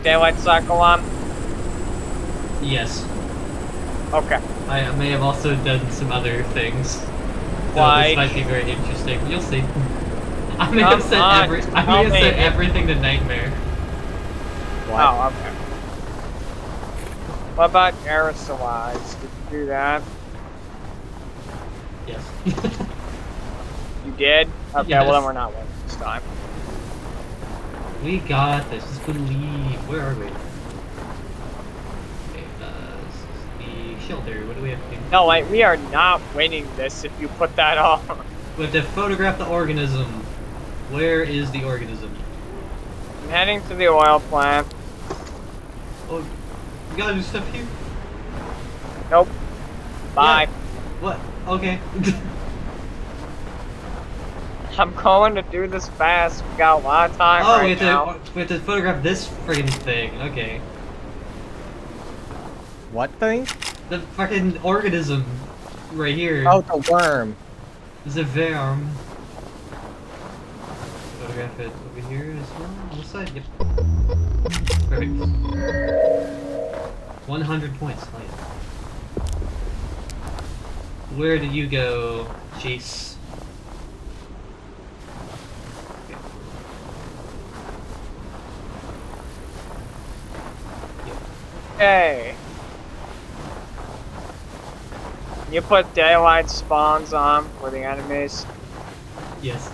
daylight cycle on? Yes. Okay. I may have also done some other things. So Like? this might be very interesting. You'll see. I may have set everything to nightmare. What? Oh, okay. What about aerosolized? Did you do that? Yes. You did? Okay, Yes. well then we're not winning this time. We got this. Just believe. Where are we? Okay, this is the shelter. What do we have to do? No, wait, we are not winning this if you put that on. We have to photograph the organism. Where is the organism? I'm heading to the oil plant. Oh, you gotta do stuff here? Nope. Bye. Yeah. What? Okay. I'm going to do this fast. We got a lot of time right now. We have to photograph this friggin' thing. Okay. What thing? The fucking organism right here. Oh, the worm. The worm. Photograph it over here as well. On the side. Yep. Perfect. 100 points. Oh, yeah. Where did you go, Chase? Okay. You put daylight spawns on for the enemies. Yes.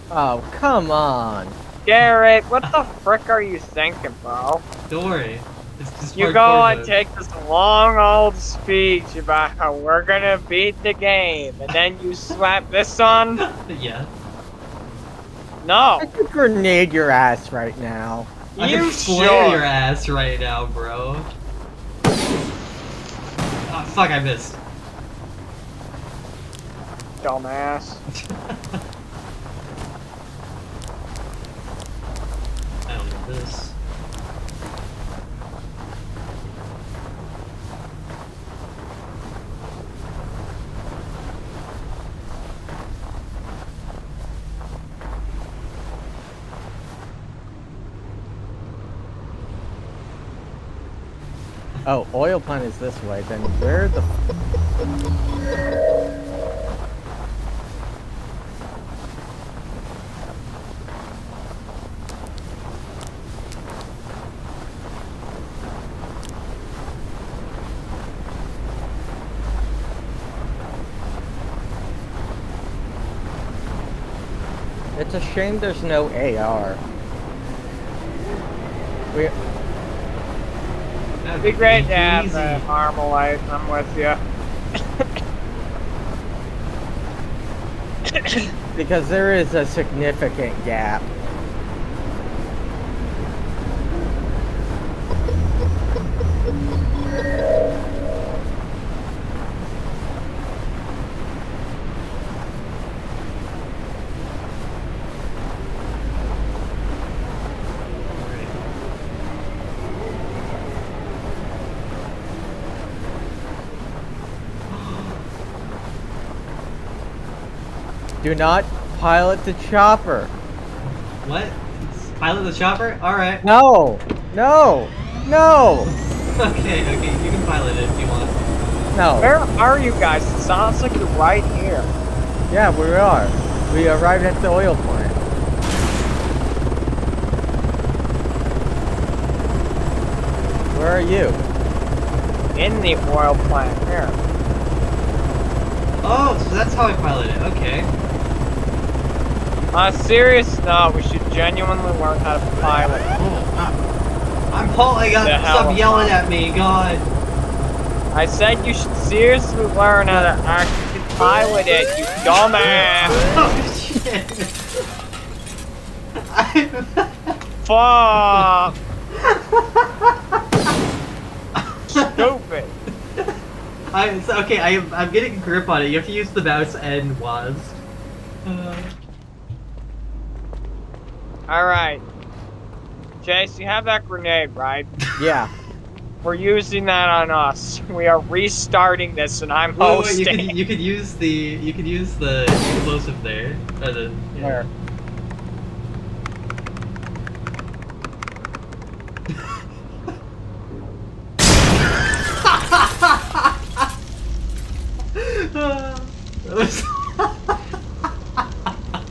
Oh, come on. Garrett, what the frick are you thinking, bro? Don't worry. It's just you go and take this long old speech about how we're gonna beat the game, and then you slap this on? Yeah. No. I could grenade your ass right now. I can flare your ass right now, bro. Oh, fuck, I missed. Dumbass. I don't know this. Oh, oil plant is this way, then where the... It's a shame there's no AR. It'd be great to have the Armalite. I'm with you. Because there is a significant gap. Do not pilot the chopper. What? Pilot the chopper? Alright. No! No! No! Okay, you can pilot it if you want. No. Where are you guys? It sounds like you're right here. Yeah, we are. We arrived at the oil plant. Where are you? In the oil plant. Here. Oh, so that's how I pilot it. Okay. On a serious note, we should genuinely learn how to pilot. I'm pulling up. Stop yelling at me, God. I said you should seriously learn how to actually pilot it, you dumbass. Oh shit. Fuck. Stupid. Okay, I'm getting a grip on it. You have to use the mouse and WASD. Alright. Chase, you have that grenade, right? Yeah. We're using that on us. We are restarting this, and I'm hosting. Wait, you could use the explosive there. Where?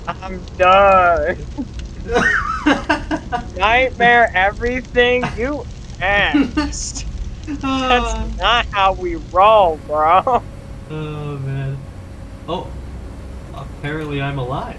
I'm done. Nightmare everything you asked. That's not how we roll, bro. Oh man. Oh, apparently I'm alive.